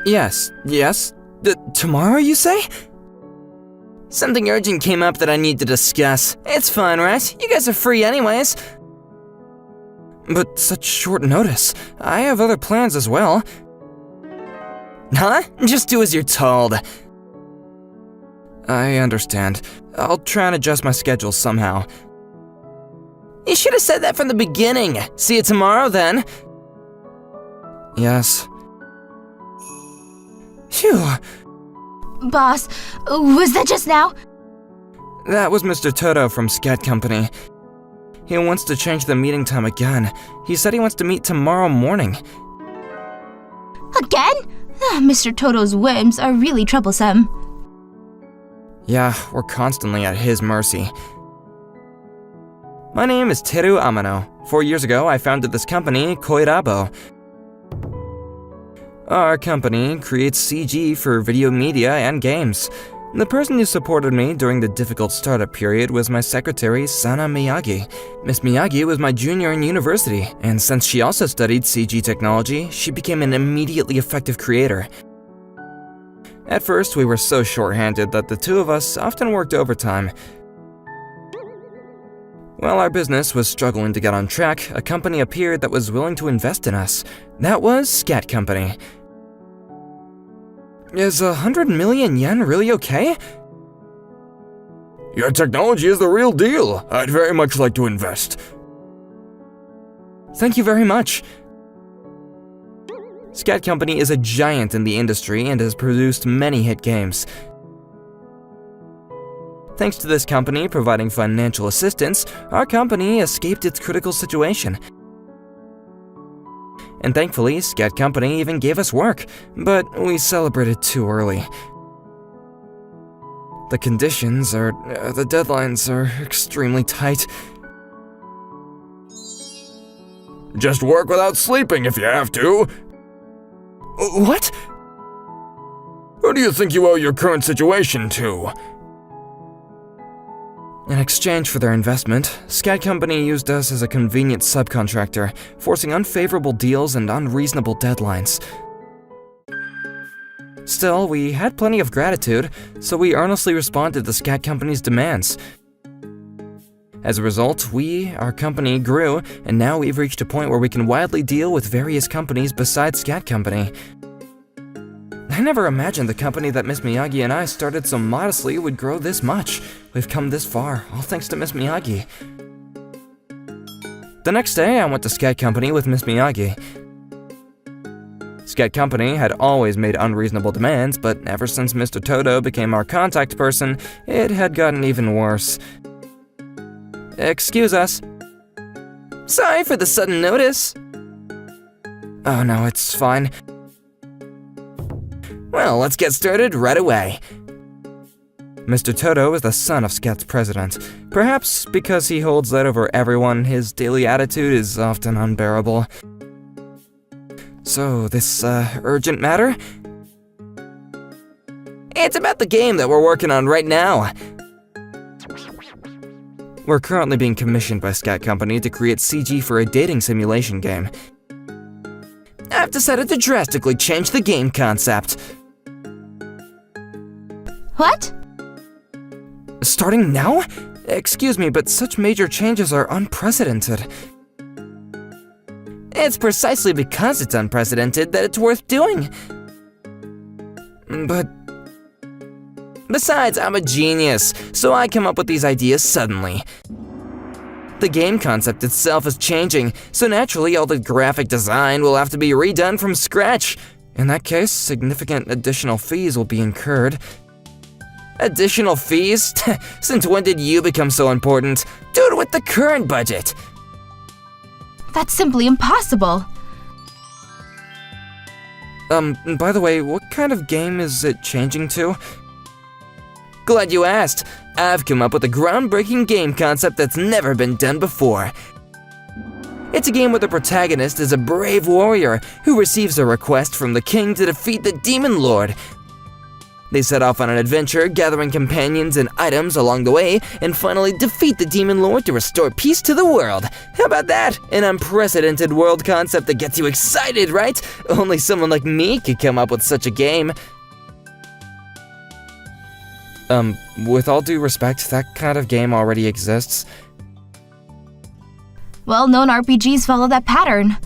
Yes. Tomorrow, you say? Something urgent came up that I need to discuss. It's fine, right? You guys are free anyways. But such short notice. I have other plans as well. Huh? Just do as you're told. I understand. I'll try and adjust my schedule somehow. You should have said that from the beginning. See you tomorrow, then. Yes. Phew. Boss, was that just now? That was Mr. Toto from Scat Company. He wants to change the meeting time again. He said he wants to meet tomorrow morning. Again? Mr. Toto's whims are really troublesome. Yeah, we're constantly at his mercy. My name is Teru Amano. 4 years ago, I founded this company, Coabo. Our company creates CG for video media and games. The person who supported me during the difficult startup period was my secretary, Sana Miyagi. Miss Miyagi was my junior in university, and since she also studied CG technology, she became an immediately effective creator. At first, we were so short-handed that the two of us often worked overtime. While our business was struggling to get on track, a company appeared that was willing to invest in us. That was Scat Company. Is 100 million yen really okay? Your technology is the real deal. I'd very much like to invest. Thank you very much. Scat Company is a giant in the industry and has produced many hit games. Thanks to this company providing financial assistance, our company escaped its critical situation. And thankfully, Scat Company even gave us work, but we celebrated too early. The deadlines are extremely tight. Just work without sleeping if you have to. What? Who do you think you owe your current situation to? In exchange for their investment, Scat Company used us as a convenient subcontractor, forcing unfavorable deals and unreasonable deadlines. Still, we had plenty of gratitude, so we earnestly responded to Scat Company's demands. As a result, our company grew, and now we've reached a point where we can widely deal with various companies besides Scat Company. I never imagined the company that Miss Miyagi and I started so modestly would grow this much. We've come this far, all thanks to Miss Miyagi. The next day, I went to Scat Company with Miss Miyagi. Scat Company had always made unreasonable demands, but ever since Mr. Toto became our contact person, it had gotten even worse. Excuse us. Sorry for the sudden notice. Oh no, it's fine. Well, let's get started right away. Mr. Toto is the son of Scat's president. Perhaps because he holds that over everyone, his daily attitude is often unbearable. So, this, urgent matter? It's about the game that we're working on right now. We're currently being commissioned by Scat Company to create CG for a dating simulation game. I've decided to drastically change the game concept. What? Starting now? Excuse me, but such major changes are unprecedented. It's precisely because it's unprecedented that it's worth doing. But... Besides, I'm a genius, so I come up with these ideas suddenly. The game concept itself is changing, so naturally all the graphic design will have to be redone from scratch. In that case, significant additional fees will be incurred. Additional fees? Since when did you become so important? Do it with the current budget. That's simply impossible. By the way, what kind of game is it changing to? Glad you asked. I've come up with a groundbreaking game concept that's never been done before. It's a game where the protagonist is a brave warrior who receives a request from the king to defeat the Demon Lord. They set off on an adventure, gathering companions and items along the way, and finally defeat the Demon Lord to restore peace to the world. How about that? An unprecedented world concept that gets you excited, right? Only someone like me could come up with such a game. With all due respect, that kind of game already exists. Well-known RPGs follow that pattern.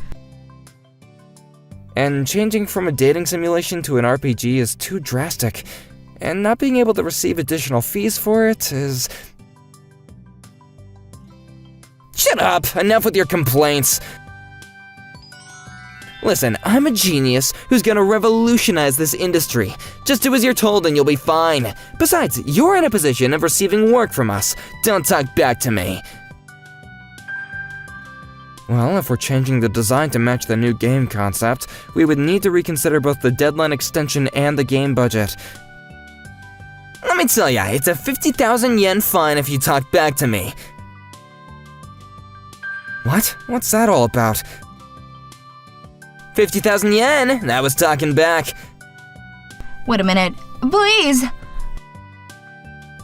And changing from a dating simulation to an RPG is too drastic. And not being able to receive additional fees for it is... Shut up! Enough with your complaints! Listen, I'm a genius who's gonna revolutionize this industry. Just do as you're told and you'll be fine. Besides, you're in a position of receiving work from us. Don't talk back to me. Well, if we're changing the design to match the new game concept, we would need to reconsider both the deadline extension and the game budget. Let me tell ya, it's a 50,000 yen fine if you talk back to me. What? What's that all about? 50,000 yen? That was talking back. Wait a minute. Please!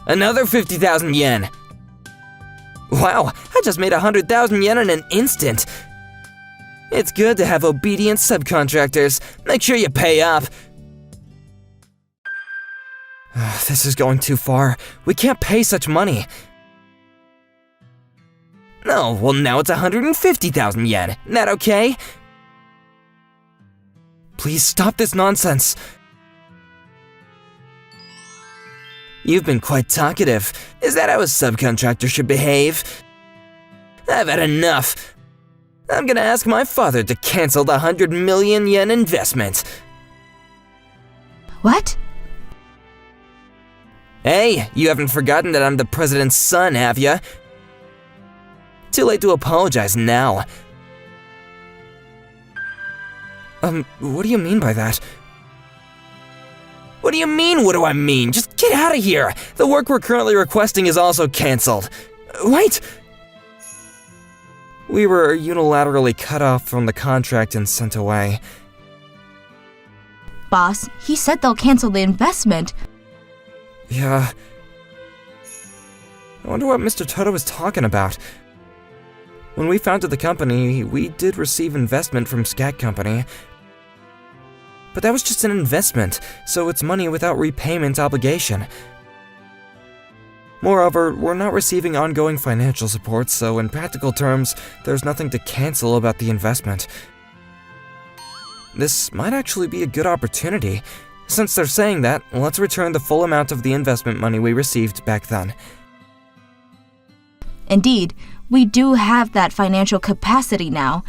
Another 50,000 yen. Wow, I just made 100,000 yen in an instant. It's good to have obedient subcontractors. Make sure you pay up. This is going too far. We can't pay such money. No, well now it's 150,000 yen. That okay? Please stop this nonsense. You've been quite talkative. Is that how a subcontractor should behave? I've had enough. I'm gonna ask my father to cancel the 100 million yen investment. What? Hey, you haven't forgotten that I'm the president's son, have ya? Too late to apologize now. What do you mean by that? What do you mean, what do I mean? Just get out of here! The work we're currently requesting is also cancelled. Wait! We were unilaterally cut off from the contract and sent away. Boss, he said they'll cancel the investment. Yeah. I wonder what Mr. Toto was talking about. When we founded the company, we did receive investment from Scat Company. But that was just an investment, so it's money without repayment obligation. Moreover, we're not receiving ongoing financial support, so in practical terms, there's nothing to cancel about the investment. This might actually be a good opportunity. Since they're saying that, let's return the full amount of the investment money we received back then. Indeed, we do have that financial capacity now.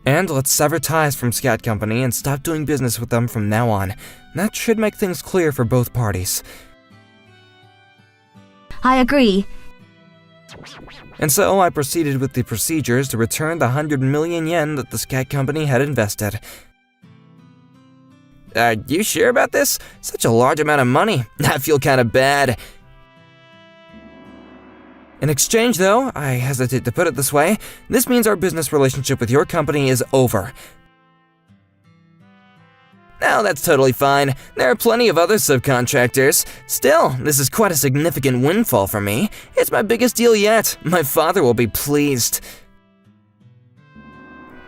And let's sever ties from Scat Company and stop doing business with them from now on. That should make things clear for both parties. I agree. And so I proceeded with the procedures to return the 100 million yen that the Scat Company had invested. Are you sure about this? Such a large amount of money. I feel kinda bad. In exchange, though, I hesitate to put it this way, this means our business relationship with your company is over. Now, that's totally fine. There are plenty of other subcontractors. Still, this is quite a significant windfall for me. It's my biggest deal yet. My father will be pleased.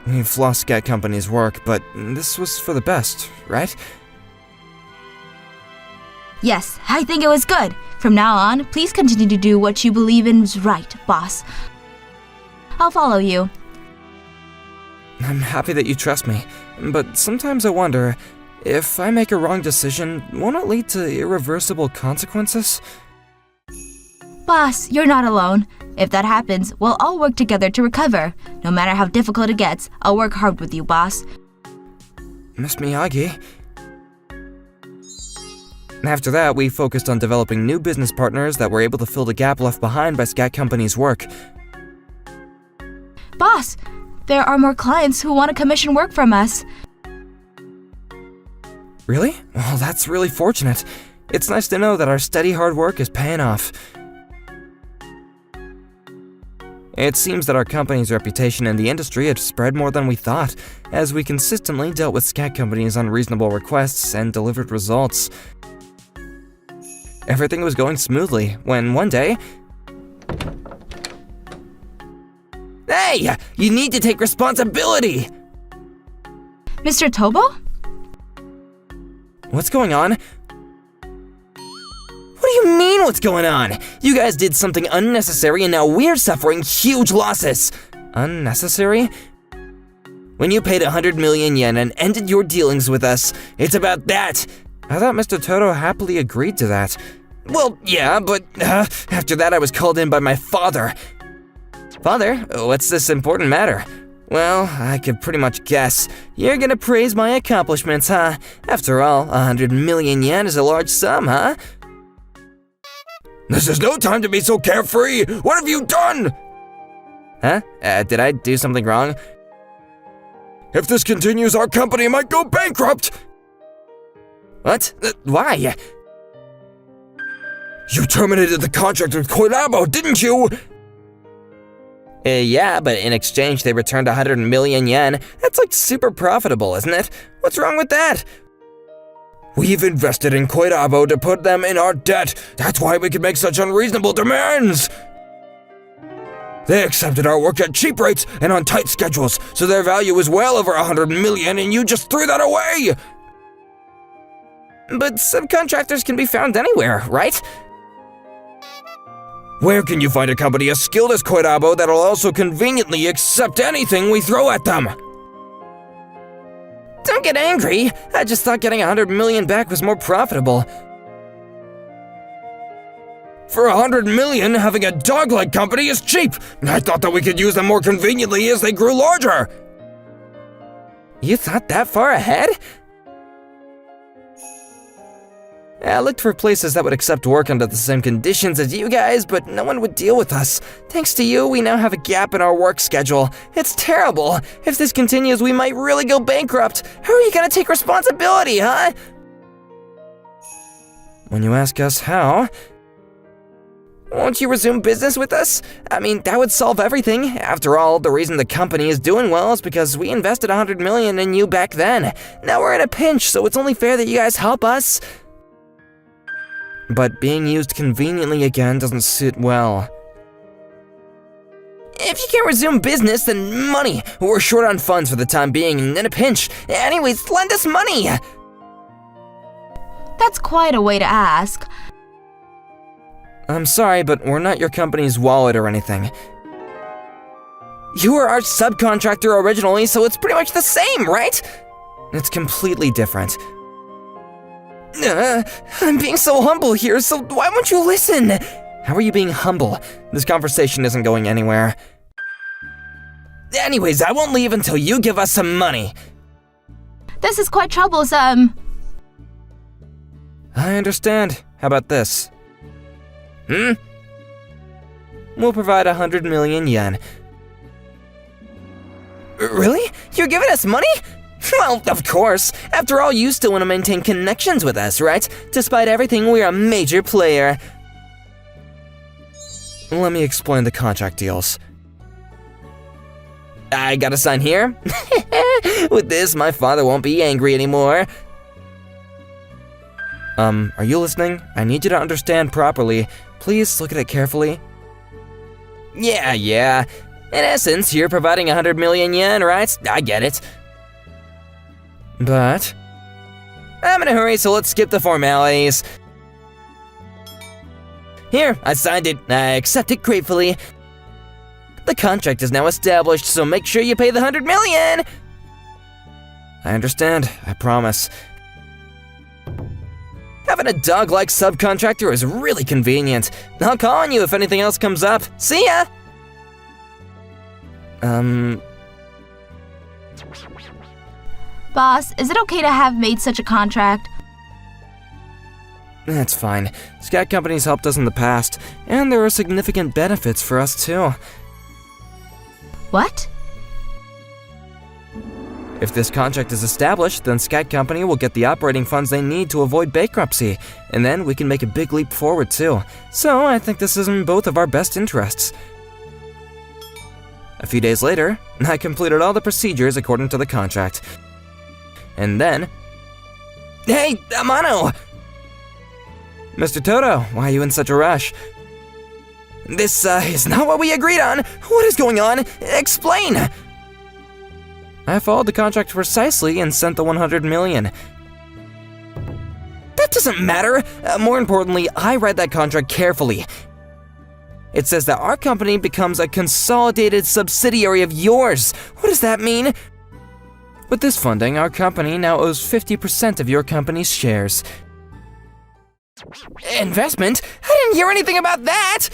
We've lost Scat Company's work, but this was for the best, right? Yes, I think it was good. From now on, please continue to do what you believe in is right, boss. I'll follow you. I'm happy that you trust me, but sometimes I wonder, if I make a wrong decision, won't it lead to irreversible consequences? Boss, you're not alone. If that happens, we'll all work together to recover. No matter how difficult it gets, I'll work hard with you, boss. Miss Miyagi. After that, we focused on developing new business partners that were able to fill the gap left behind by Scat Company's work. Boss, there are more clients who want to commission work from us. Really? Well, that's really fortunate. It's nice to know that our steady hard work is paying off. It seems that our company's reputation in the industry had spread more than we thought, as we consistently dealt with Scat Company's unreasonable requests and delivered results. Everything was going smoothly when one day... Hey! You need to take responsibility! Mr. Tobo? What's going on? What do you mean, what's going on? You guys did something unnecessary and now we're suffering huge losses. Unnecessary? When you paid 100 million yen and ended your dealings with us, it's about that. I thought Mr. Toto happily agreed to that. Well, yeah, but after that I was called in by my father. Father, what's this important matter? Well, I could pretty much guess. You're gonna praise my accomplishments, huh? After all, 100 million yen is a large sum, huh? This is no time to be so carefree! What have you done? Huh? Did I do something wrong? If this continues, our company might go bankrupt! What? Why? You terminated the contract with Coabo, didn't you? Yeah, but in exchange they returned 100 million yen. That's like super profitable, isn't it? What's wrong with that? We've invested in Coabo to put them in our debt. That's why we can make such unreasonable demands. They accepted our work at cheap rates and on tight schedules, so their value is well over 100 million and you just threw that away! But subcontractors can be found anywhere, right? Where can you find a company as skilled as Coabo that'll also conveniently accept anything we throw at them? Don't get angry. I just thought getting 100 million back was more profitable. For 100 million, having a dog-like company is cheap. I thought that we could use them more conveniently as they grew larger. You thought that far ahead? I looked for places that would accept work under the same conditions as you guys, but no one would deal with us. Thanks to you, we now have a gap in our work schedule. It's terrible. If this continues, we might really go bankrupt. How are you gonna take responsibility, huh? When you ask us how... Won't you resume business with us? I mean, that would solve everything. After all, the reason the company is doing well is because we invested 100 million in you back then. Now we're in a pinch, so it's only fair that you guys help us. But being used conveniently again doesn't sit well. If you can't resume business, then money. We're short on funds for the time being and in a pinch. Anyways, lend us money! That's quite a way to ask. I'm sorry, but we're not your company's wallet or anything. You were our subcontractor originally, so it's pretty much the same, right? It's completely different. I'm being so humble here, so why won't you listen? How are you being humble? This conversation isn't going anywhere. Anyways, I won't leave until you give us some money. This is quite troublesome. I understand. How about this? We'll provide 100 million yen. Really? You're giving us money? Well, of course. After all, you still want to maintain connections with us, right? Despite everything, we're a major player. Let me explain the contract deals. I gotta sign here? With this, my father won't be angry anymore. Are you listening? I need you to understand properly. Please look at it carefully. Yeah. In essence, you're providing 100 million yen, right? I get it. But... I'm in a hurry, so let's skip the formalities. Here, I signed it. I accept it gratefully. The contract is now established, so make sure you pay the 100 million! I understand, I promise. Having a dog-like subcontractor is really convenient. I'll call on you if anything else comes up. See ya! Boss, is it okay to have made such a contract? That's fine. Scat Company's helped us in the past, and there are significant benefits for us too. What? If this contract is established, then Scat Company will get the operating funds they need to avoid bankruptcy, and then we can make a big leap forward too. So I think this is in both of our best interests. A few days later, I completed all the procedures according to the contract. And then... Hey, Amano! Mr. Toto, why are you in such a rush? This, is not what we agreed on! What is going on? Explain! I followed the contract precisely and sent the 100 million. That doesn't matter! More importantly, I read that contract carefully. It says that our company becomes a consolidated subsidiary of yours. What does that mean? With this funding, our company now owes 50% of your company's shares. Investment? I didn't hear anything about that!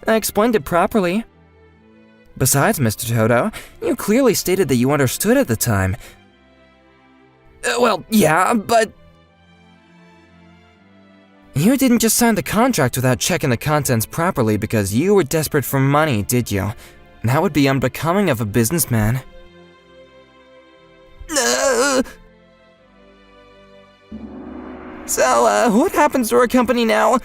I explained it properly. Besides, Mr. Toto, you clearly stated that you understood at the time. Well, yeah, but... You didn't just sign the contract without checking the contents properly because you were desperate for money, did you? That would be unbecoming of a businessman. So, what happens to our company now?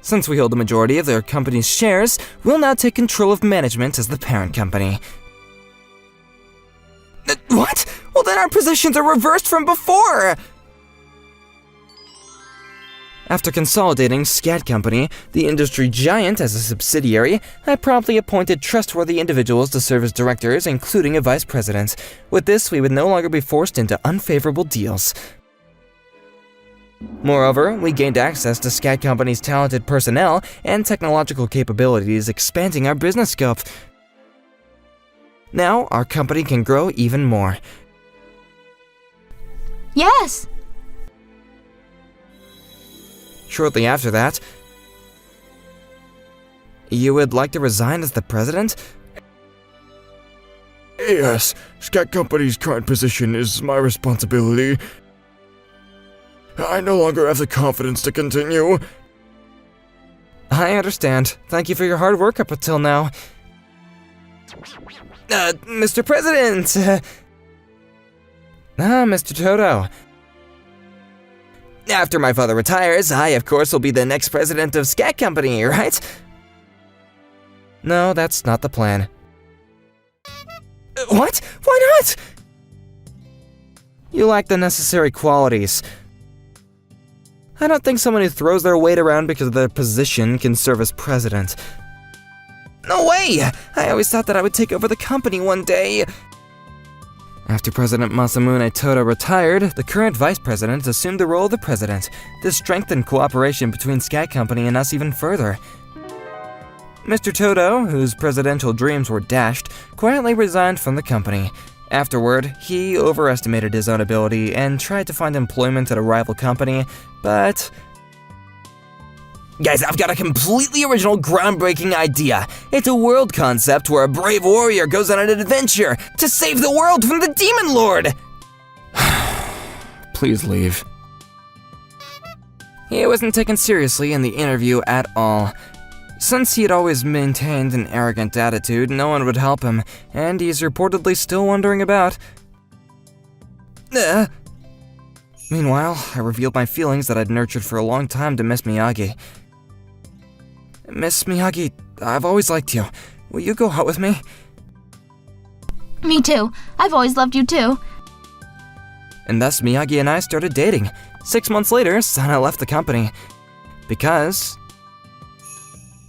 Since we hold the majority of their company's shares, we'll now take control of management as the parent company. What? Well, then our positions are reversed from before! After consolidating Scat Company, the industry giant, as a subsidiary, I promptly appointed trustworthy individuals to serve as directors, including a vice president. With this, we would no longer be forced into unfavorable deals. Moreover, we gained access to Scat Company's talented personnel and technological capabilities, expanding our business scope. Now, our company can grow even more. Yes! Shortly after that, you would like to resign as the president? Yes, Scat Company's current position is my responsibility. I no longer have the confidence to continue. I understand. Thank you for your hard work up until now. Mr. President! Mr. Toto. After my father retires, I, of course, will be the next president of Scat Company, right? No, that's not the plan. What? Why not? You lack the necessary qualities. I don't think someone who throws their weight around because of their position can serve as president. No way! I always thought that I would take over the company one day. After President Masamune Toto retired, the current vice president assumed the role of the president. This strengthened cooperation between Scat Company and us even further. Mr. Toto, whose presidential dreams were dashed, quietly resigned from the company. Afterward, he overestimated his own ability and tried to find employment at a rival company, but... Guys, I've got a completely original, groundbreaking idea. It's a world concept where a brave warrior goes on an adventure to save the world from the Demon Lord! Please leave. He wasn't taken seriously in the interview at all. Since he had always maintained an arrogant attitude, no one would help him, and he's reportedly still wandering about. Meanwhile, I revealed my feelings that I'd nurtured for a long time to Miss Miyagi. Miss Miyagi, I've always liked you. Will you go out with me? Me too. I've always loved you too. And thus Miyagi and I started dating. 6 months later, Sana left the company. Because...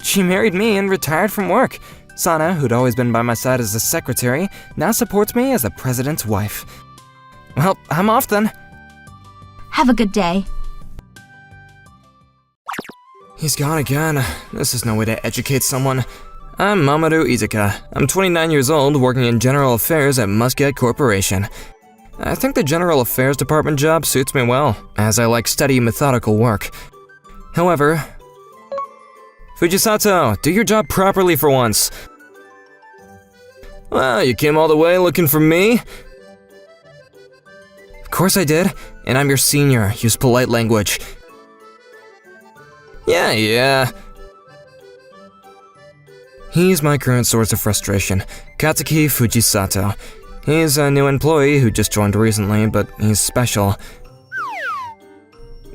she married me and retired from work. Sana, who'd always been by my side as a secretary, now supports me as the president's wife. Well, I'm off then. Have a good day. He's gone again. This is no way to educate someone. I'm Mamoru Izuka. I'm 29 years old, working in General Affairs at Muscat Corporation. I think the General Affairs Department job suits me well, as I like steady, methodical work. However... Fujisato, do your job properly for once. Well, you came all the way looking for me? Of course I did, and I'm your senior. Use polite language. Yeah. He's my current source of frustration, Katsuki Fujisato. He's a new employee who just joined recently, but he's special.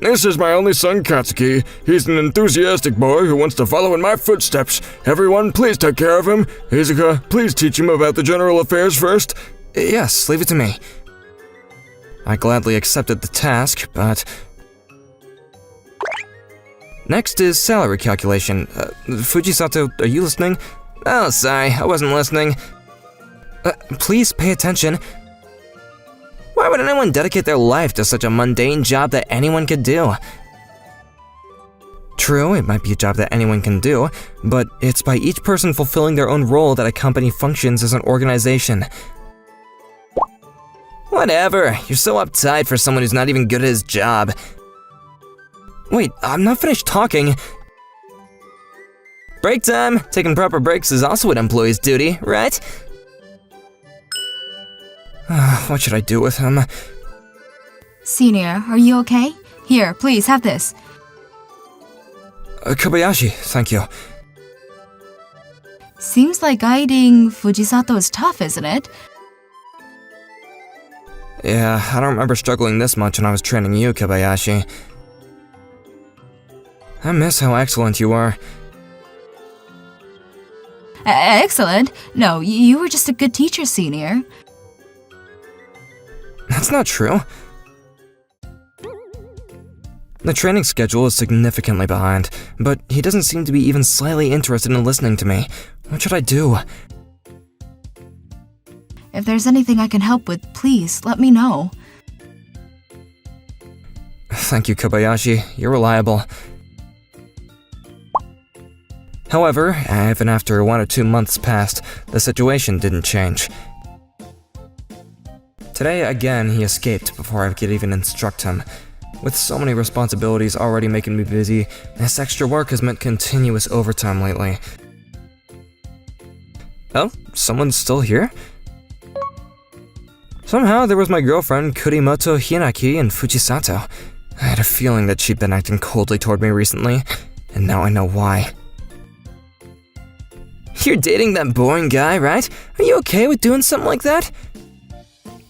This is my only son, Katsuki. He's an enthusiastic boy who wants to follow in my footsteps. Everyone, please take care of him. Izuka, please teach him about the general affairs first. Yes, leave it to me. I gladly accepted the task, but... Next is salary calculation. Fujisato, are you listening? Oh, sorry, I wasn't listening. Please pay attention. Why would anyone dedicate their life to such a mundane job that anyone could do? True, it might be a job that anyone can do, but it's by each person fulfilling their own role that a company functions as an organization. Whatever, you're so uptight for someone who's not even good at his job. Wait, I'm not finished talking. Break time! Taking proper breaks is also an employee's duty, right? What should I do with him? Senior, are you okay? Here, please, have this. Kobayashi, thank you. Seems like guiding Fujisato is tough, isn't it? Yeah, I don't remember struggling this much when I was training you, Kobayashi. I miss how excellent you are. Excellent? No, you were just a good teacher, Senior. That's not true. The training schedule is significantly behind, but he doesn't seem to be even slightly interested in listening to me. What should I do? If there's anything I can help with, please let me know. Thank you, Kobayashi. You're reliable. However, even after 1 or 2 months passed, the situation didn't change. Today, again, he escaped before I could even instruct him. With so many responsibilities already making me busy, this extra work has meant continuous overtime lately. Oh, someone's still here? Somehow, there was my girlfriend Kurimoto Hinaki and Fujisato. I had a feeling that she'd been acting coldly toward me recently, and now I know why. You're dating that boring guy, right? Are you okay with doing something like that?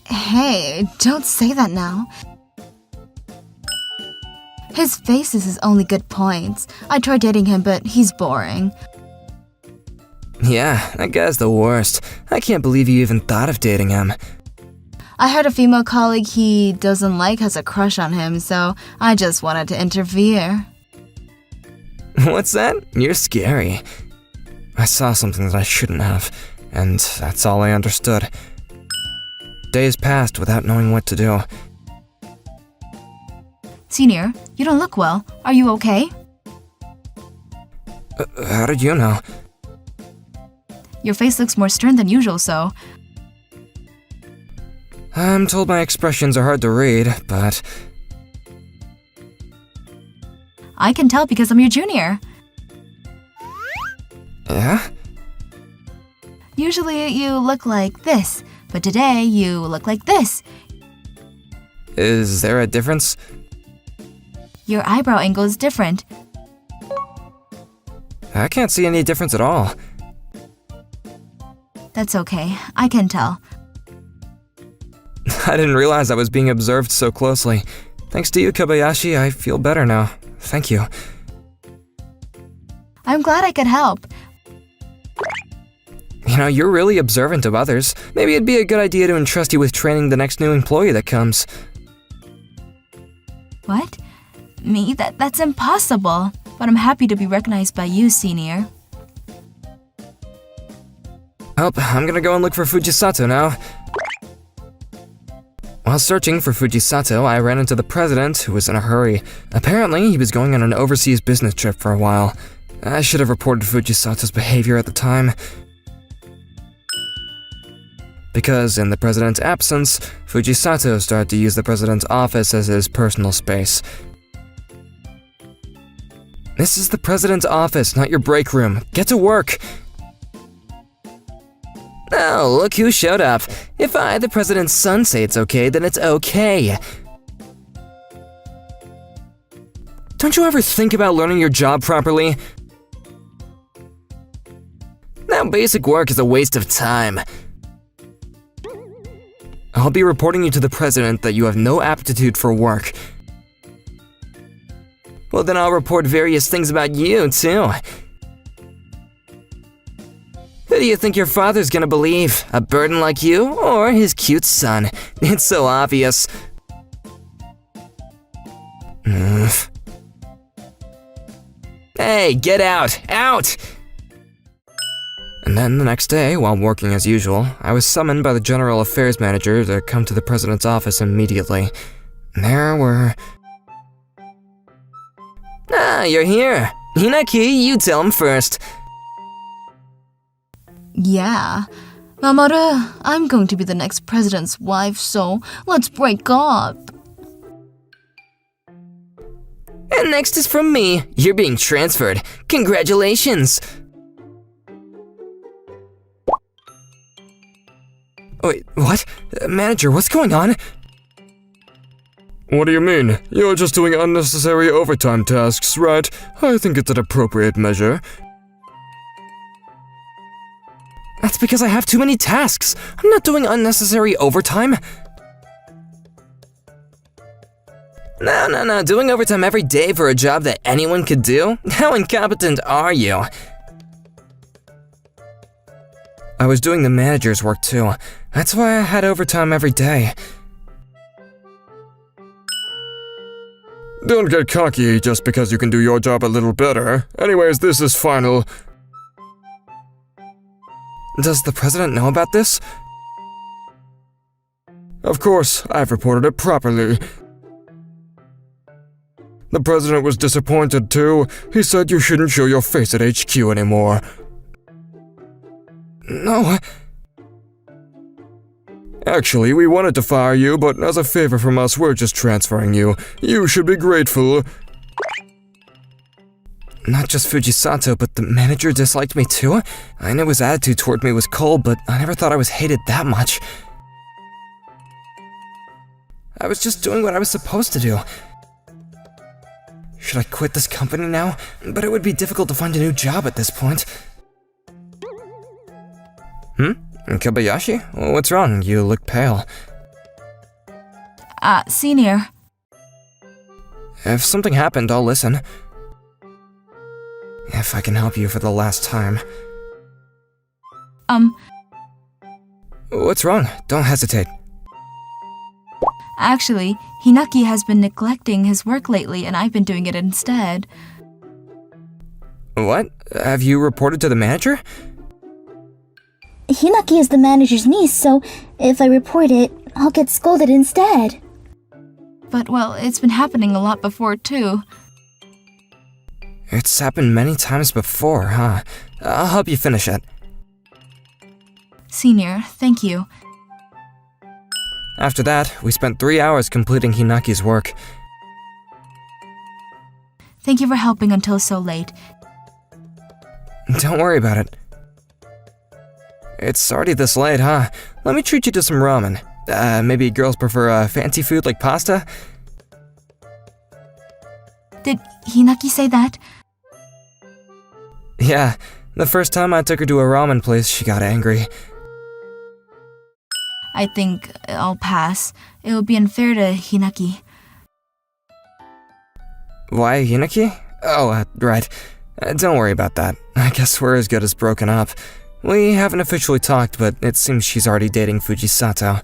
Hey, don't say that now. His face is his only good points. I tried dating him, but he's boring. Yeah, that guy's the worst. I can't believe you even thought of dating him. I heard a female colleague he doesn't like has a crush on him, so I just wanted to interfere. What's that? You're scary. I saw something that I shouldn't have, and that's all I understood. Days passed without knowing what to do. Senior, you don't look well. Are you okay? How did you know? Your face looks more stern than usual, so... I'm told my expressions are hard to read, but... I can tell because I'm your junior. Yeah? Usually you look like this, but today you look like this. Is there a difference? Your eyebrow angle is different. I can't see any difference at all. That's okay, I can tell. I didn't realize I was being observed so closely. Thanks to you, Kobayashi, I feel better now. Thank you. I'm glad I could help. You know, you're really observant of others. Maybe it'd be a good idea to entrust you with training the next new employee that comes. What? Me? That's impossible. But I'm happy to be recognized by you, Senior. Oh, I'm gonna go and look for Fujisato now. While searching for Fujisato, I ran into the president, who was in a hurry. Apparently, he was going on an overseas business trip for a while. I should have reported Fujisato's behavior at the time. Because in the president's absence, Fujisato started to use the president's office as his personal space. This is the president's office, not your break room. Get to work! Oh, look who showed up. If I, the president's son, say it's okay, then it's okay. Don't you ever think about learning your job properly? That basic work is a waste of time. I'll be reporting you to the president that you have no aptitude for work. Well, then I'll report various things about you, too. Who do you think your father's gonna believe? A burden like you, or his cute son? It's so obvious. Hey, get out! Out! And then the next day, while working as usual, I was summoned by the General Affairs Manager to come to the President's office immediately. There were... Ah, you're here! Hinaki, you tell him first. Yeah. Mamoru, I'm going to be the next president's wife, so let's break up. And next is from me. You're being transferred. Congratulations! Wait, what? Manager, what's going on? What do you mean? You're just doing unnecessary overtime tasks, right? I think it's an appropriate measure. That's because I have too many tasks. I'm not doing unnecessary overtime. No. Doing overtime every day for a job that anyone could do? How incompetent are you? I was doing the manager's work too. That's why I had overtime every day. Don't get cocky just because you can do your job a little better. Anyways, this is final. Does the president know about this? Of course, I've reported it properly. The president was disappointed too. He said you shouldn't show your face at HQ anymore. No. Actually, we wanted to fire you, but as a favor from us, we're just transferring you. You should be grateful. Not just Fujisato, but the manager disliked me too? I knew his attitude toward me was cold, but I never thought I was hated that much. I was just doing what I was supposed to do. Should I quit this company now? But it would be difficult to find a new job at this point. Kobayashi? What's wrong? You look pale. Senior. If something happened, I'll listen. If I can help you for the last time. What's wrong? Don't hesitate. Actually, Hinaki has been neglecting his work lately and I've been doing it instead. What? Have you reported to the manager? Hinaki is the manager's niece, so if I report it, I'll get scolded instead. But, well, it's been happening a lot before, too. It's happened many times before, huh? I'll help you finish it. Senior, thank you. After that, we spent 3 hours completing Hinaki's work. Thank you for helping until so late. Don't worry about it. It's already this late, huh? Let me treat you to some ramen. Maybe girls prefer fancy food like pasta? Did Hinaki say that? Yeah, the first time I took her to a ramen place, she got angry. I think I'll pass. It would be unfair to Hinaki. Why Hinaki? Oh, right. Don't worry about that. I guess we're as good as broken up. We haven't officially talked, but it seems she's already dating Fujisato.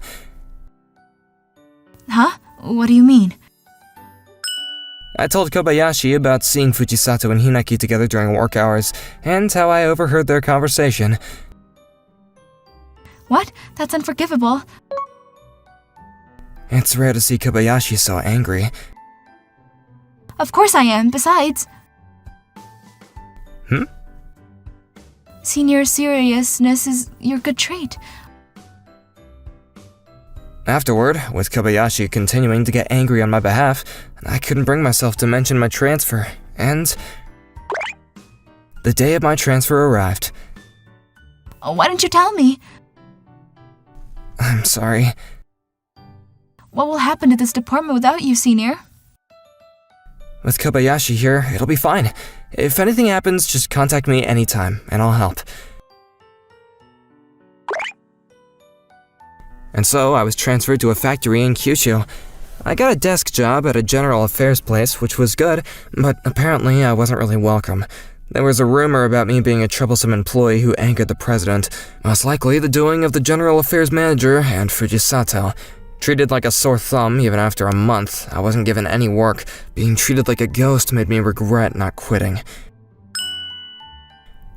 Huh? What do you mean? I told Kobayashi about seeing Fujisato and Hinaki together during work hours, and how I overheard their conversation. What? That's unforgivable. It's rare to see Kobayashi so angry. Of course I am, besides... Senior seriousness is your good trait. Afterward, with Kobayashi continuing to get angry on my behalf, I couldn't bring myself to mention my transfer, and... the day of my transfer arrived. Why didn't you tell me? I'm sorry. What will happen to this department without you, Senior? With Kobayashi here, it'll be fine. If anything happens, just contact me anytime, and I'll help. And so, I was transferred to a factory in Kyushu. I got a desk job at a general affairs place, which was good, but apparently I wasn't really welcome. There was a rumor about me being a troublesome employee who angered the president, most likely the doing of the general affairs manager and Fujisato. Treated like a sore thumb even after a month, I wasn't given any work. Being treated like a ghost made me regret not quitting.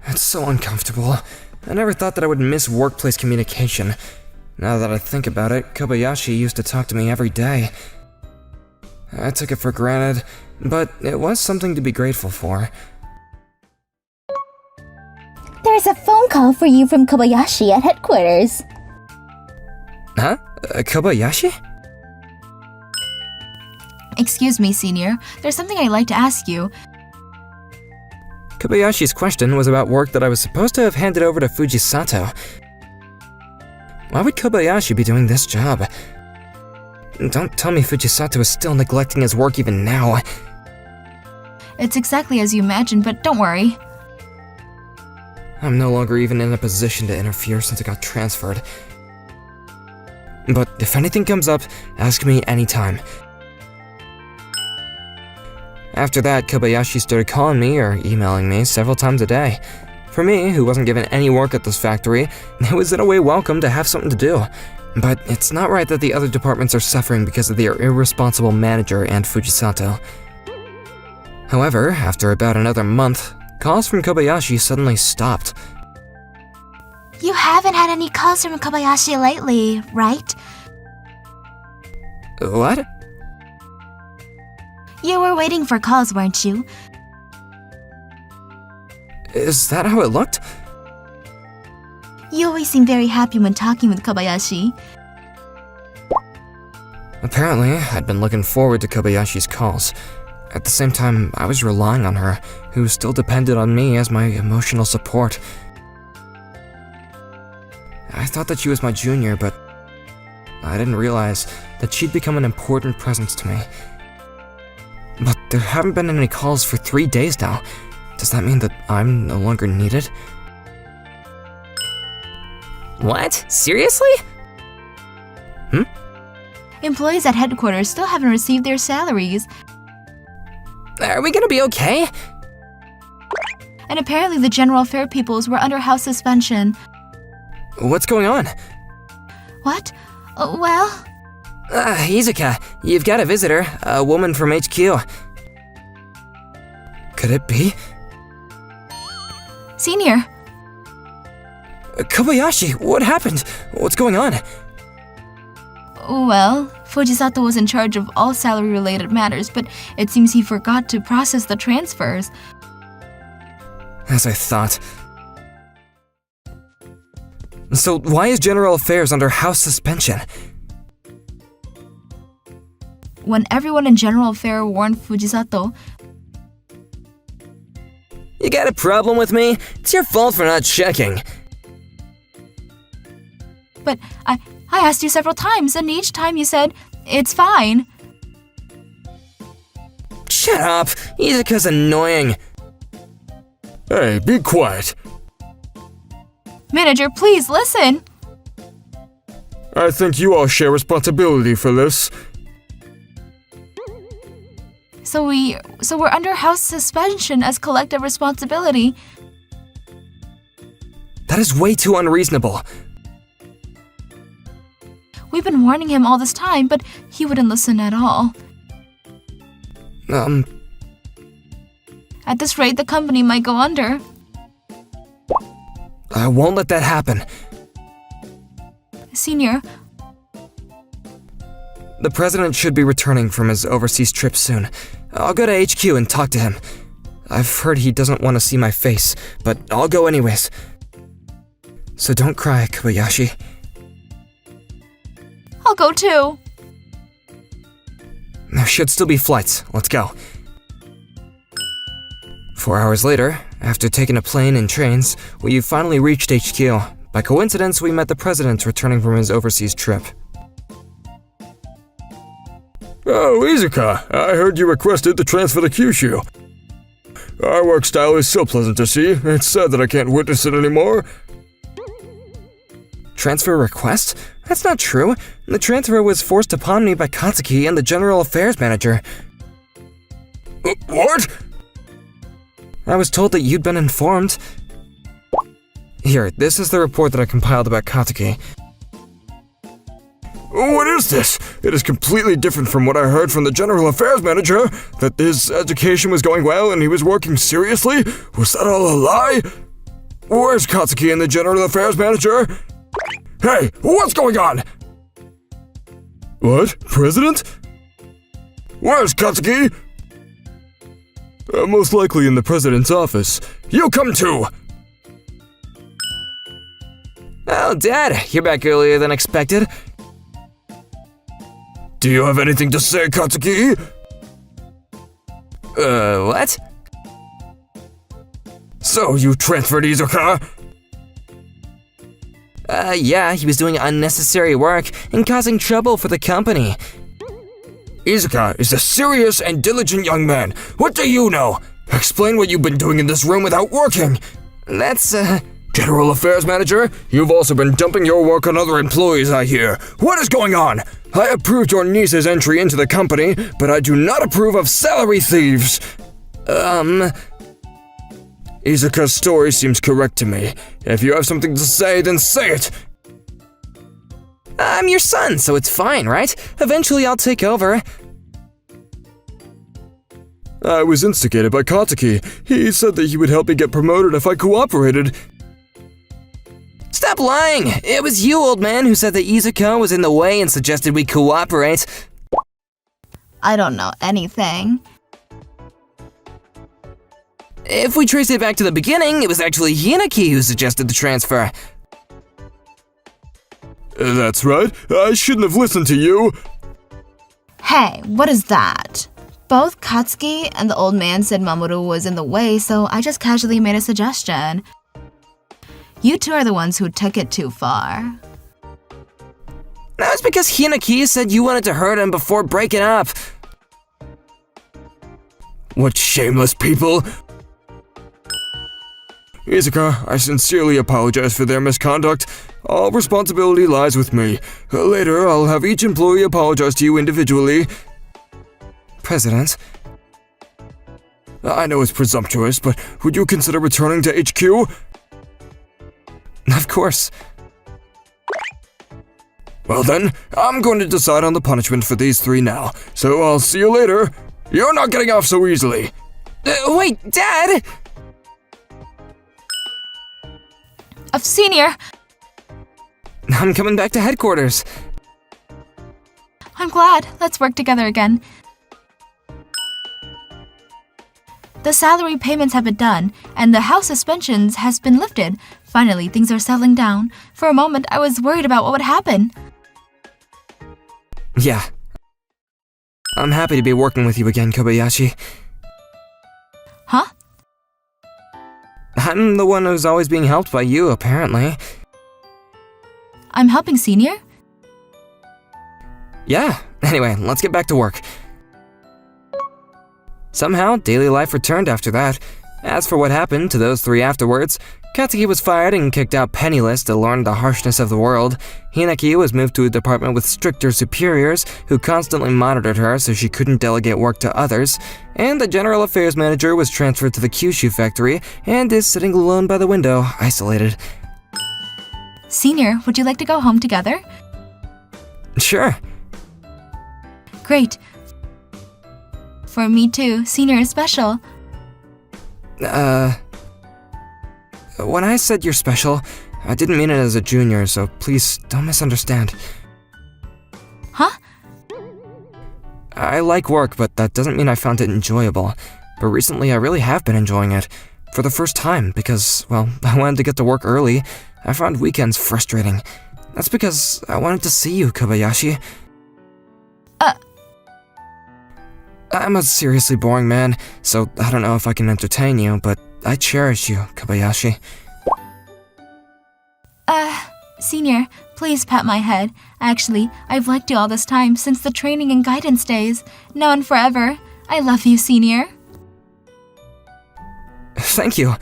It's so uncomfortable. I never thought that I would miss workplace communication. Now that I think about it, Kobayashi used to talk to me every day. I took it for granted, but it was something to be grateful for. There's a phone call for you from Kobayashi at headquarters. Huh? Kobayashi? Excuse me, Senior. There's something I'd like to ask you. Kobayashi's question was about work that I was supposed to have handed over to Fujisato. Why would Kobayashi be doing this job? Don't tell me Fujisato is still neglecting his work even now. It's exactly as you imagined, but don't worry. I'm no longer even in a position to interfere since I got transferred. But if anything comes up, ask me anytime. After that, Kobayashi started calling me or emailing me several times a day. For me, who wasn't given any work at this factory, it was in a way welcome to have something to do. But it's not right that the other departments are suffering because of their irresponsible manager and Fujisato. However, after about another month, calls from Kobayashi suddenly stopped. You haven't had any calls from Kobayashi lately, right? What? You were waiting for calls, weren't you? Is that how it looked? You always seem very happy when talking with Kobayashi. Apparently, I'd been looking forward to Kobayashi's calls. At the same time, I was relying on her, who still depended on me as my emotional support. I thought that she was my junior, but I didn't realize that she'd become an important presence to me. But there haven't been any calls for 3 days now. Does that mean that I'm no longer needed? What? Seriously? Employees at headquarters still haven't received their salaries, Are we gonna be okay? and apparently the general affair peoples were under house suspension. What's going on? What? Well, Izuka, you've got a visitor, a woman from HQ. Could it be? Senior, Kobayashi, what happened? What's going on? well, Fujisato was in charge of all salary-related matters, but it seems he forgot to process the transfers. As I thought. So why is General Affairs under house suspension? When everyone in general affair warned Fujisato, You got a problem with me? It's your fault for not checking. but I asked you several times, and each time you said, it's fine. Shut up! Izuka's annoying. Hey, be quiet. Manager, please listen. I think you all share responsibility for this. So we're under house suspension as collective responsibility. That is way too unreasonable. We've been warning him all this time, but he wouldn't listen at all. At this rate, the company might go under. I won't let that happen. Senior, The president should be returning from his overseas trip soon. I'll go to HQ and talk to him. I've heard he doesn't want to see my face, but I'll go anyways. So don't cry, Kobayashi. I'll go too. There should still be flights. Let's go. 4 hours later, after taking a plane and trains, we finally reached HQ. By coincidence, we met the president returning from his overseas trip. Oh, Izuka, I heard you requested to transfer to Kyushu. Our work style is so pleasant to see, it's sad that I can't witness it anymore. Transfer request? That's not true. The transfer was forced upon me by Katsuki and the General Affairs Manager. What? I was told that you'd been informed. Here, this is the report that I compiled about Katsuki. What is this? It is completely different from what I heard from the General Affairs Manager, that his education was going well and he was working seriously. Was that all a lie? Where's Katsuki and the General Affairs Manager? Hey, what's going on? What? President? Where's Katsuki? Most likely in the President's office. You come too! Oh, Dad, you're back earlier than expected. Do you have anything to say, Katsuki? What? So, you transferred Izuka? Yeah, he was doing unnecessary work and causing trouble for the company. Izuka is a serious and diligent young man. What do you know? Explain what you've been doing in this room without working. That's, General Affairs Manager, you've also been dumping your work on other employees, I hear. What is going on? I approved your niece's entry into the company, but I do not approve of salary thieves. Izuka's story seems correct to me. If you have something to say, then say it. I'm your son, so it's fine, right? Eventually I'll take over. I was instigated by Katsuki. He said that he would help me get promoted if I cooperated. Stop lying! It was you, old man, who said that Izuka was in the way and suggested we cooperate. I don't know anything. If we trace it back to the beginning, it was actually Hinaki who suggested the transfer. That's right. I shouldn't have listened to you. Hey, what is that? Both Katsuki and the old man said Mamoru was in the way, so I just casually made a suggestion. You two are the ones who took it too far. That was because Hinaki said you wanted to hurt him before breaking up. What shameless people. Izuka, I sincerely apologize for their misconduct. All responsibility lies with me. Later, I'll have each employee apologize to you individually. President? I know it's presumptuous, but would you consider returning to HQ? Of course. Well then, I'm going to decide on the punishment for these three now, so I'll see you later. You're not getting off so easily. Wait, Dad! Of Senior! I'm coming back to headquarters. I'm glad. Let's work together again. The salary payments have been done, and the house suspensions has been lifted. Finally, things are settling down. For a moment, I was worried about what would happen. Yeah. I'm happy to be working with you again, Kobayashi. Huh? I'm the one who's always being helped by you, apparently. I'm helping Senior? Yeah. Anyway, let's get back to work. Somehow, daily life returned after that. As for what happened to those three afterwards, Katsuki was fired and kicked out penniless to learn the harshness of the world. Hinaki was moved to a department with stricter superiors who constantly monitored her so she couldn't delegate work to others. And the General Affairs Manager was transferred to the Kyushu factory and is sitting alone by the window, isolated. Senior, would you like to go home together? Sure. Great. For me too, Senior is special. When I said you're special, I didn't mean it as a junior, so please don't misunderstand. Huh? I like work, but that doesn't mean I found it enjoyable. But recently I really have been enjoying it. For the first time, because, well, I wanted to get to work early. I found weekends frustrating. That's because I wanted to see you, Kobayashi. I'm a seriously boring man, so I don't know if I can entertain you, but I cherish you, Kobayashi. Senior, please pat my head. Actually, I've liked you all this time since the training and guidance days. Now and forever. I love you, Senior. Thank you.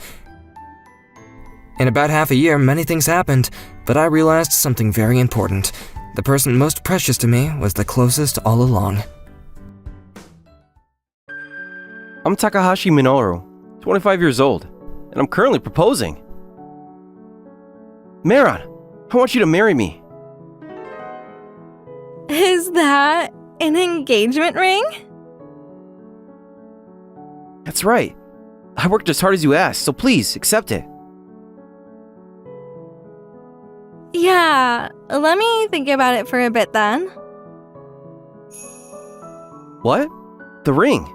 In about half a year, many things happened, but I realized something very important. the person most precious to me was the closest all along. I'm Takahashi Minoru, 25 years old, and I'm currently proposing. Maron, I want you to marry me. Is that an engagement ring? That's right. I worked as hard as you asked, so please accept it. Yeah, let me think about it for a bit then. What? The ring.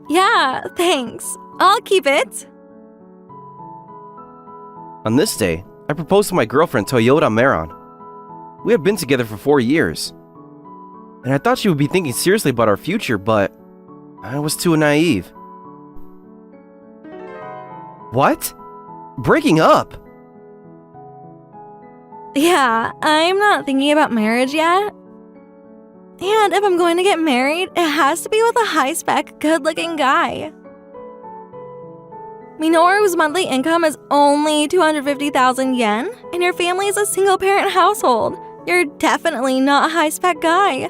Yeah, thanks. I'll keep it. On this day, I proposed to my girlfriend Toyota Maron. We had been together for 4 years, and I thought she would be thinking seriously about our future, but I was too naive. What? Breaking up? Yeah, I'm not thinking about marriage yet. And if I'm going to get married, it has to be with a high-spec, good-looking guy. Minoru's monthly income is only 250,000 yen, and your family is a single-parent household. You're definitely not a high-spec guy.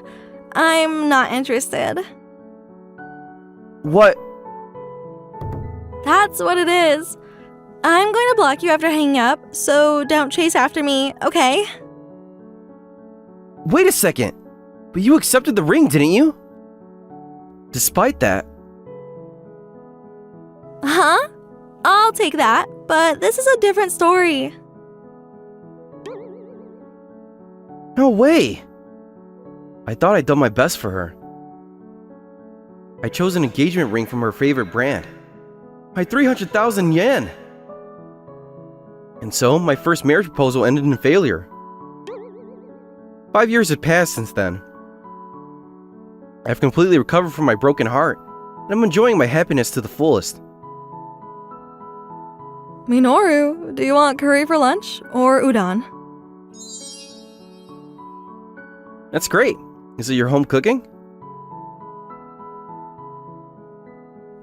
I'm not interested. What? That's what it is. I'm going to block you after hanging up, so don't chase after me, okay? Wait a second. But you accepted the ring, didn't you? Despite that. Huh? I'll take that, but this is a different story. No way. I thought I'd done my best for her. I chose an engagement ring from her favorite brand. My 300,000 yen! And so, my first marriage proposal ended in failure. 5 years had passed since then. I've completely recovered from my broken heart, and I'm enjoying my happiness to the fullest. Minoru, do you want curry for lunch or udon? That's great. Is it your home cooking?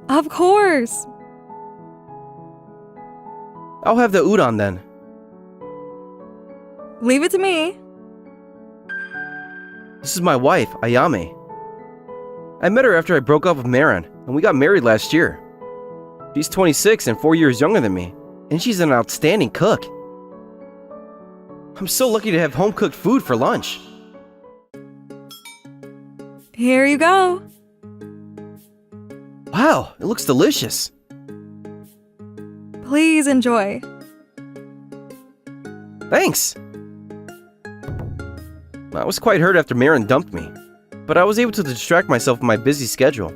Of course. I'll have the udon then. Leave it to me. This is my wife, Ayame. I met her after I broke up with Maron, and we got married last year. She's 26 and 4 years younger than me, and she's an outstanding cook. I'm so lucky to have home-cooked food for lunch. Here you go. Wow, it looks delicious. Please enjoy. Thanks. I was quite hurt after Maron dumped me, but I was able to distract myself from my busy schedule.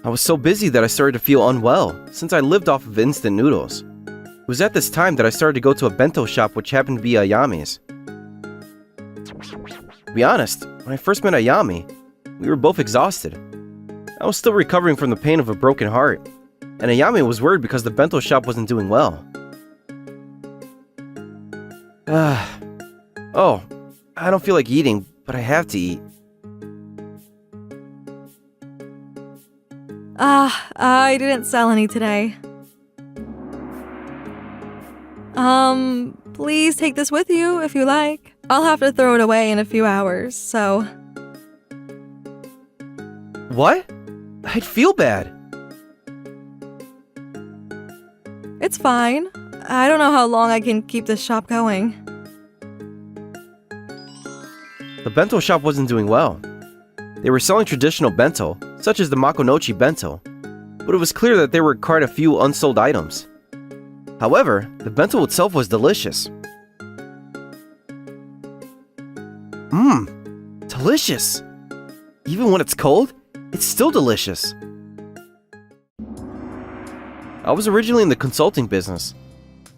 I was so busy that I started to feel unwell since I lived off of instant noodles. It was at this time that I started to go to a bento shop which happened to be Ayame's. To be honest, when I first met Ayame, we were both exhausted. I was still recovering from the pain of a broken heart, and Ayame was worried because the bento shop wasn't doing well. Oh, I don't feel like eating, but I have to eat. I didn't sell any today. Please take this with you if you like. I'll have to throw it away in a few hours, so... What? I'd feel bad. It's fine. I don't know how long I can keep this shop going. The bento shop wasn't doing well. They were selling traditional bento, such as the Makonochi bento, but it was clear that there were quite a few unsold items. However, the bento itself was delicious. Delicious! Even when it's cold, it's still delicious. I was originally in the consulting business,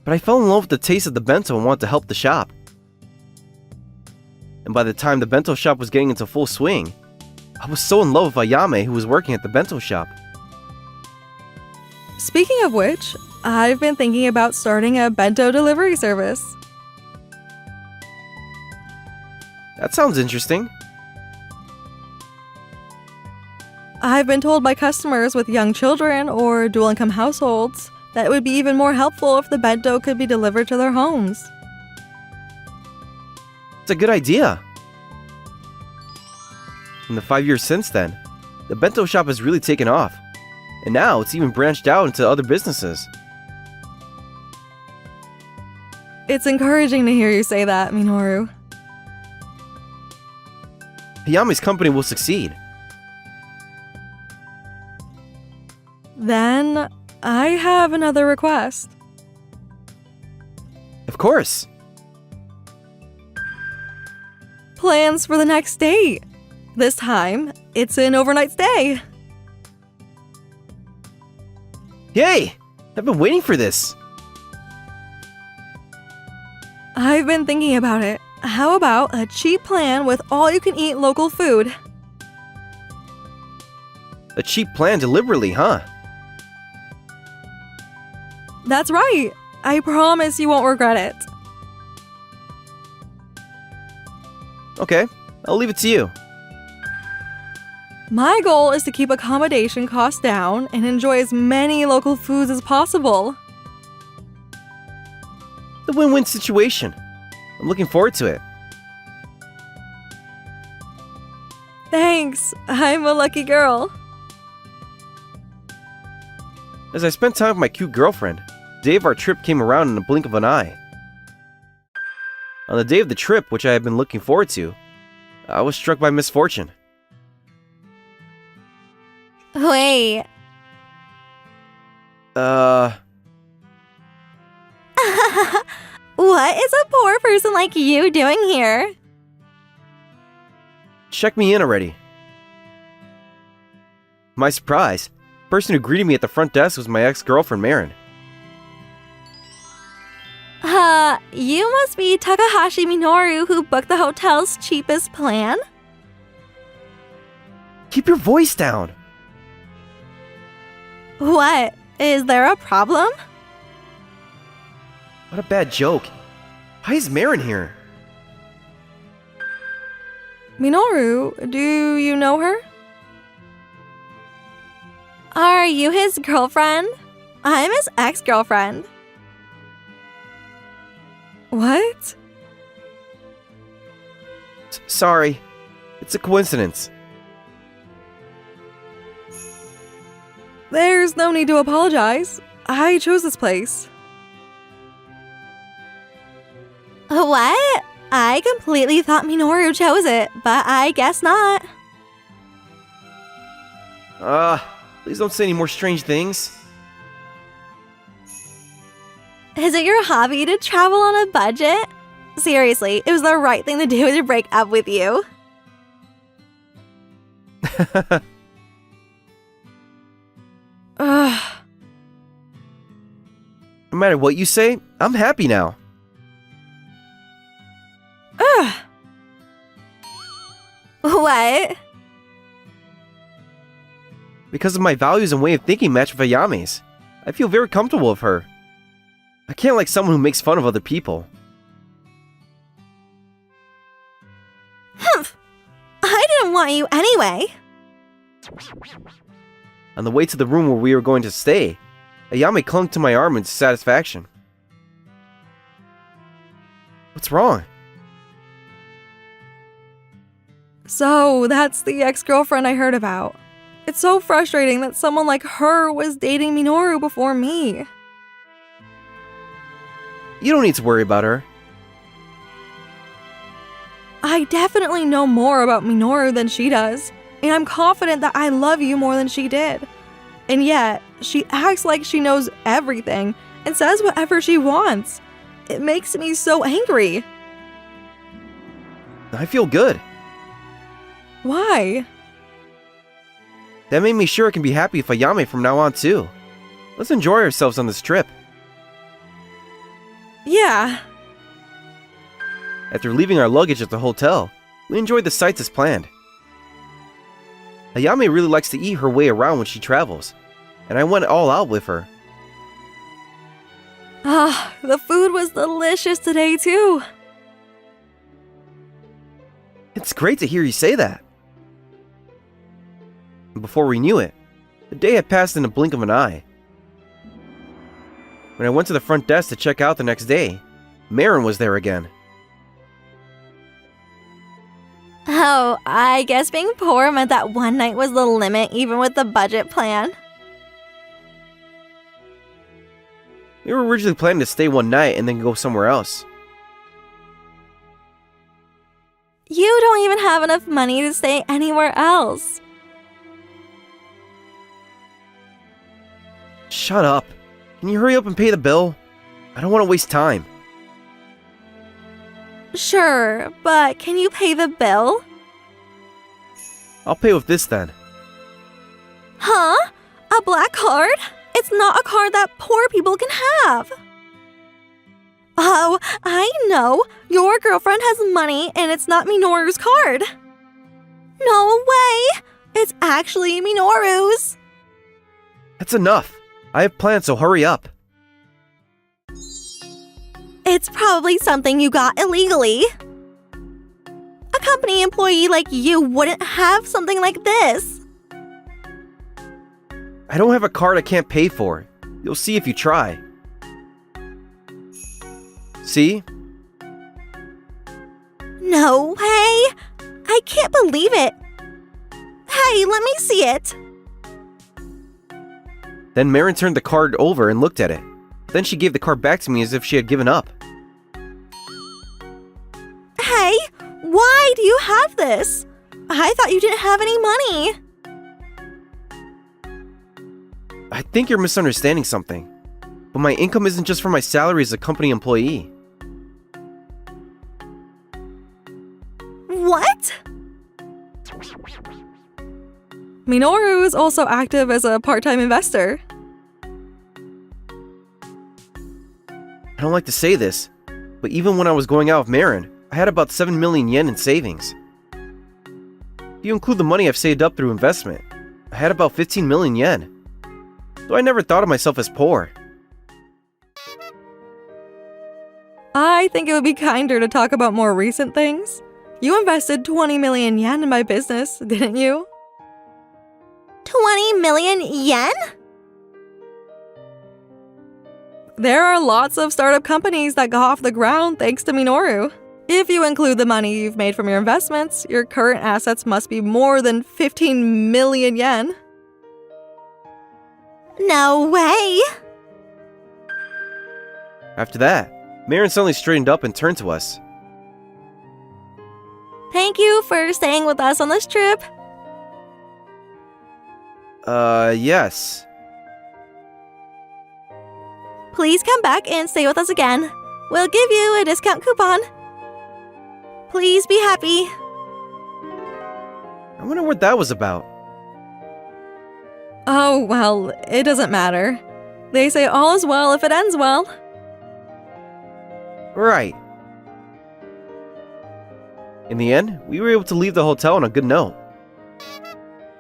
but I fell in love with the taste of the bento and wanted to help the shop. And by the time the bento shop was getting into full swing, I was so in love with Ayame who was working at the bento shop. Speaking of which, I've been thinking about starting a bento delivery service. That sounds interesting. I've been told by customers with young children or dual-income households that it would be even more helpful if the bento could be delivered to their homes. It's a good idea. In the 5 years since then, the bento shop has really taken off. And now it's even branched out into other businesses. It's encouraging to hear you say that, Minoru. Hayame's company will succeed. Then, I have another request. Of course. Plans for the next date. This time, it's an overnight stay. Yay! I've been waiting for this. I've been thinking about it. How about a cheap plan with all-you-can-eat local food? A cheap plan deliberately, huh? That's right. I promise you won't regret it. Okay, I'll leave it to you. My goal is to keep accommodation costs down and enjoy as many local foods as possible. The win-win situation. I'm looking forward to it. Thanks. I'm a lucky girl. As I spent time with my cute girlfriend, the day of our trip came around in the blink of an eye. On the day of the trip, which I had been looking forward to, I was struck by misfortune. Wait. What is a poor person like you doing here? Check me in already. My surprise, the person who greeted me at the front desk was my ex-girlfriend, Marin. You must be Takahashi Minoru who booked the hotel's cheapest plan? Keep your voice down. What? Is there a problem? What a bad joke. Why is Marin here? Minoru, do you know her? Are you his girlfriend? I'm his ex-girlfriend. What? Sorry. It's a coincidence. There's no need to apologize. I chose this place. What? I completely thought Minoru chose it, but I guess not. Please don't say any more strange things. Is it your hobby to travel on a budget? Seriously, it was the right thing to do to break up with you. Ugh. No matter what you say, I'm happy now. Ugh. What? Because of my values and way of thinking match with Ayame's. I feel very comfortable with her. I can't like someone who makes fun of other people. Humph. I didn't want you anyway. On the way to the room where we were going to stay, Ayame clung to my arm in dissatisfaction. What's wrong? So, that's the ex-girlfriend I heard about. It's so frustrating that someone like her was dating Minoru before me. You don't need to worry about her. I definitely know more about Minoru than she does, and I'm confident that I love you more than she did. And yet, she acts like she knows everything and says whatever she wants. It makes me so angry. I feel good. Why? That made me sure I can be happy with Ayame from now on too. Let's enjoy ourselves on this trip. Yeah. After leaving our luggage at the hotel, we enjoyed the sights as planned. Ayame really likes to eat her way around when she travels, and I went all out with her. The food was delicious today too. It's great to hear you say that. And before we knew it, the day had passed in the blink of an eye. When I went to the front desk to check out the next day, Marin was there again. Oh, I guess being poor meant that one night was the limit even with the budget plan. We were originally planning to stay one night and then go somewhere else. You don't even have enough money to stay anywhere else. Shut up. Can you hurry up and pay the bill? I don't want to waste time. Sure, but can you pay the bill? I'll pay with this then. Huh? A black card? It's not a card that poor people can have. Oh, I know. Your girlfriend has money and it's not Minoru's card. No way! It's actually Minoru's. That's enough. I have plans, so hurry up. It's probably something you got illegally. A company employee like you wouldn't have something like this. I don't have a card I can't pay for. You'll see if you try. See? No way! I can't believe it. Hey, let me see it. Then Marin turned the card over and looked at it. Then she gave the card back to me as if she had given up. Hey, why do you have this? I thought you didn't have any money. I think you're misunderstanding something. But my income isn't just from my salary as a company employee. What? Minoru is also active as a part-time investor. I don't like to say this, but even when I was going out with Marin, I had about 7 million yen in savings. If you include the money I've saved up through investment, I had about 15 million yen. So I never thought of myself as poor. I think it would be kinder to talk about more recent things. You invested 20 million yen in my business, didn't you? 20 million yen? There are lots of startup companies that got off the ground thanks to Minoru. If you include the money you've made from your investments, your current assets must be more than 15 million yen. No way! After that, Marin suddenly straightened up and turned to us. Thank you for staying with us on this trip. Yes. Please come back and stay with us again. We'll give you a discount coupon. Please be happy. I wonder what that was about. Oh, well, it doesn't matter. They say all is well if it ends well. Right. In the end, we were able to leave the hotel on a good note.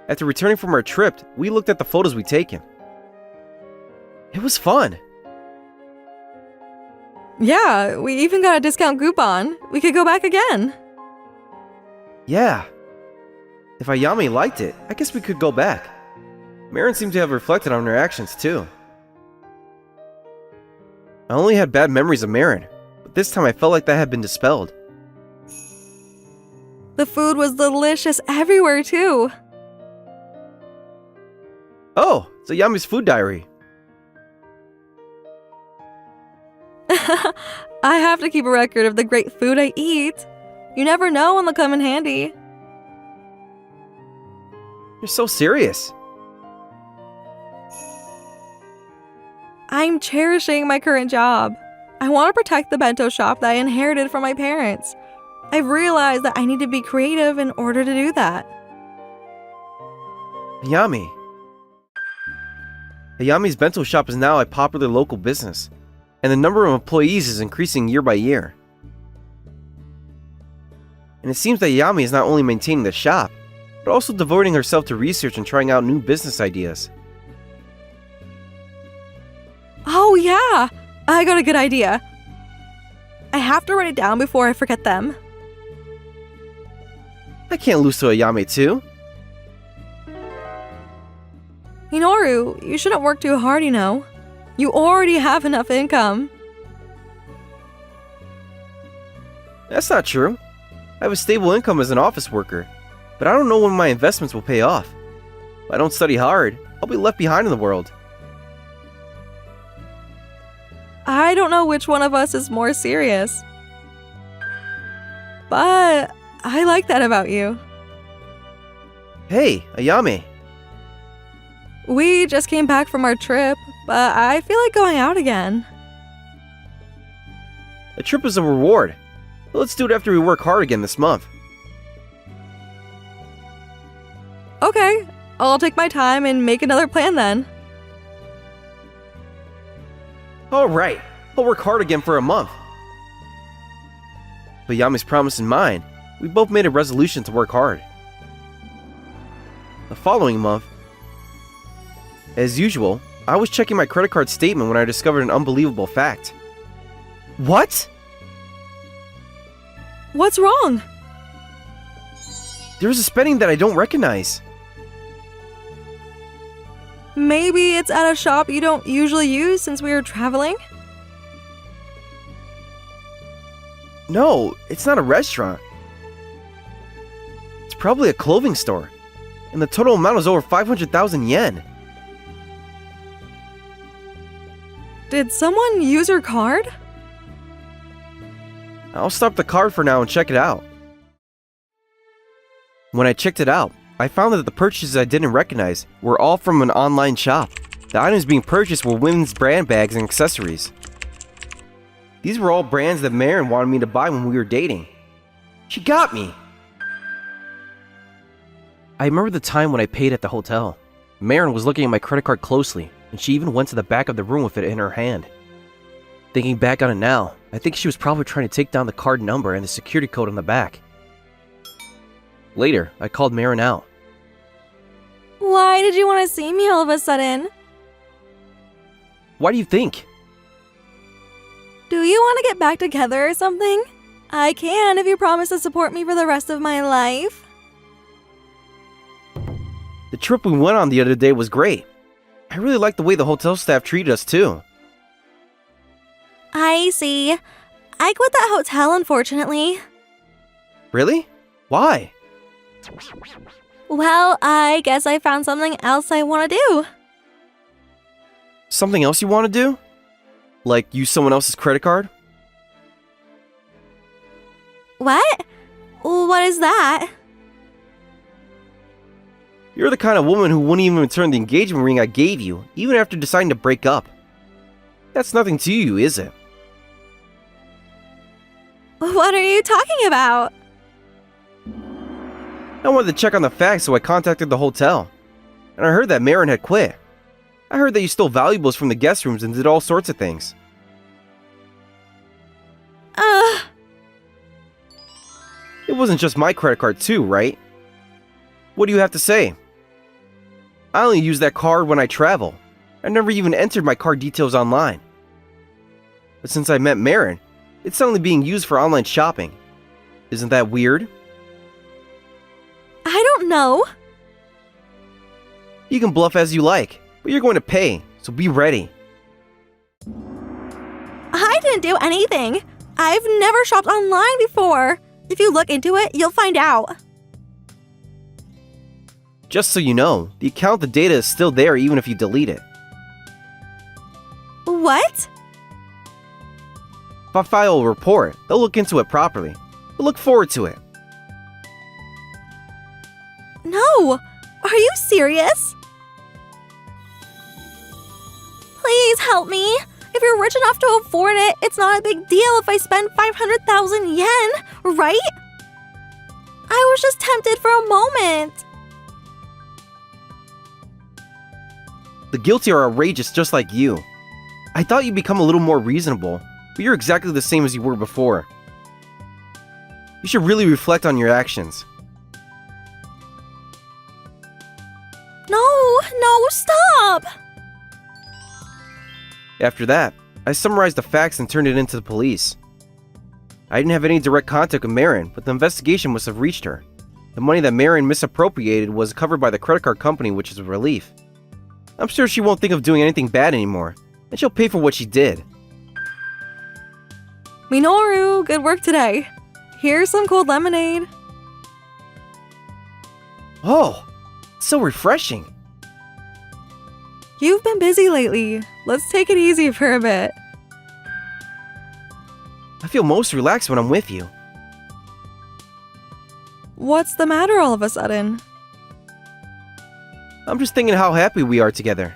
After returning from our trip, we looked at the photos we'd taken. It was fun. Yeah, we even got a discount coupon. We could go back again. Yeah. If Ayame liked it, I guess we could go back. Marin seemed to have reflected on her actions too. I only had bad memories of Marin, but this time I felt like that had been dispelled. The food was delicious everywhere too. Oh, it's Ayame's food diary. I have to keep a record of the great food I eat. You never know when they'll come in handy. You're so serious. I'm cherishing my current job. I want to protect the bento shop that I inherited from my parents. I've realized that I need to be creative in order to do that. Ayame. Ayame's bento shop is now a popular local business, and the number of employees is increasing year by year. And it seems that Ayame is not only maintaining the shop, but also devoting herself to research and trying out new business ideas. Oh yeah, I got a good idea. I have to write it down before I forget them. I can't lose to Ayame too. Minoru, you shouldn't work too hard, you know. You already have enough income. That's not true. I have a stable income as an office worker, but I don't know when my investments will pay off. If I don't study hard, I'll be left behind in the world. I don't know which one of us is more serious. But I like that about you. Hey, Ayame. We just came back from our trip, but I feel like going out again. A trip is a reward. Let's do it after we work hard again this month. Okay, I'll take my time and make another plan then. Alright, I'll work hard again for a month. With Yame's promise in mind, we both made a resolution to work hard. The following month, as usual, I was checking my credit card statement when I discovered an unbelievable fact. What? What's wrong? There's a spending that I don't recognize. Maybe it's at a shop you don't usually use since we were traveling? No, it's not a restaurant. It's probably a clothing store. And the total amount is over 500,000 yen. Did someone use your card? I'll stop the card for now and check it out. When I checked it out, I found that the purchases I didn't recognize were all from an online shop. The items being purchased were women's brand bags and accessories. These were all brands that Marin wanted me to buy when we were dating. She got me! I remember the time when I paid at the hotel. Marin was looking at my credit card closely, and she even went to the back of the room with it in her hand. Thinking back on it now, I think she was probably trying to take down the card number and the security code on the back. Later, I called Marin out. Why did you want to see me all of a sudden? Why do you think? Do you want to get back together or something? I can if you promise to support me for the rest of my life. The trip we went on the other day was great. I really liked the way the hotel staff treated us too. I see. I quit that hotel, unfortunately. Really? Why? Well, I guess I found something else I want to do. Something else you want to do? Like use someone else's credit card? What? What is that? You're the kind of woman who wouldn't even return the engagement ring I gave you, even after deciding to break up. That's nothing to you, is it? What are you talking about? I wanted to check on the facts, so I contacted the hotel. And I heard that Marin had quit. I heard that you stole valuables from the guest rooms and did all sorts of things. It wasn't just my credit card too, right? What do you have to say? I only use that card when I travel. I never even entered my card details online. But since I met Marin, it's suddenly being used for online shopping. Isn't that weird? I don't know. You can bluff as you like, but you're going to pay, so be ready. I didn't do anything. I've never shopped online before. If you look into it, you'll find out. Just so you know, the account, the data is still there even if you delete it. What? If I file a report, they'll look into it properly. But look forward to it. No! Are you serious? Please help me. If you're rich enough to afford it, it's not a big deal if I spend 500,000 yen, right? I was just tempted for a moment. The guilty are outrageous just like you. I thought you'd become a little more reasonable, but you're exactly the same as you were before. You should really reflect on your actions. No, stop! After that, I summarized the facts and turned it into the police. I didn't have any direct contact with Marin, but the investigation must have reached her. The money that Marin misappropriated was covered by the credit card company, which is a relief. I'm sure she won't think of doing anything bad anymore, and she'll pay for what she did. Minoru, good work today. Here's some cold lemonade. Oh, so refreshing. You've been busy lately. Let's take it easy for a bit. I feel most relaxed when I'm with you. What's the matter all of a sudden? I'm just thinking how happy we are together.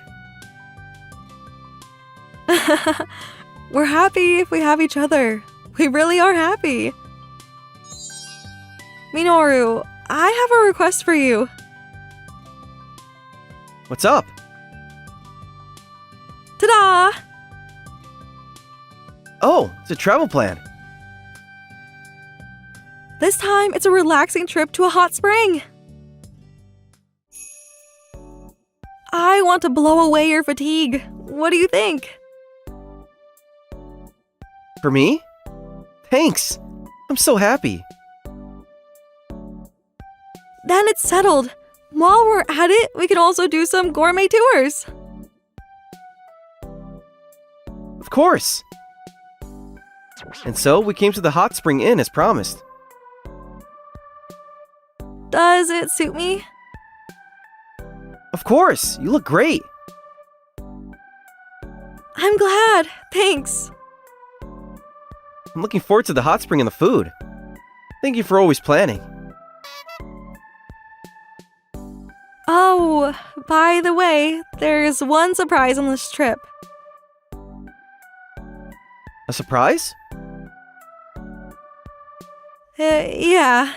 We're happy if we have each other. We really are happy. Minoru, I have a request for you. What's up? Ta-da! Oh, it's a travel plan. This time, it's a relaxing trip to a hot spring. I want to blow away your fatigue. What do you think? For me? Thanks. I'm so happy. Then it's settled. While we're at it, we can also do some gourmet tours. Of course. And so we came to the hot spring inn as promised. Does it suit me? Of course, you look great. I'm glad. Thanks. I'm looking forward to the hot spring and the food. Thank you for always planning. Oh, by the way, there's one surprise on this trip. A surprise? Yeah.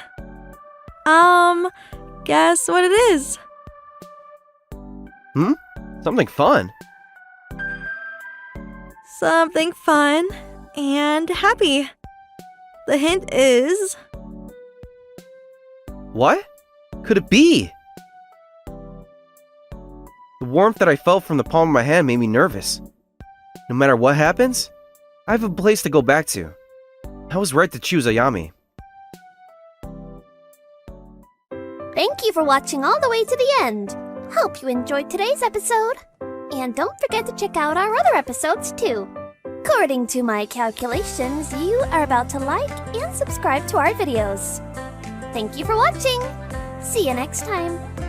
Guess what it is? Something fun. Something fun and happy. The hint is... What? Could it be? The warmth that I felt from the palm of my hand made me nervous. No matter what happens, I have a place to go back to. I was right to choose Ayami. Thank you for watching all the way to the end. Hope you enjoyed today's episode. And don't forget to check out our other episodes too. According to my calculations, you are about to like and subscribe to our videos. Thank you for watching. See you next time.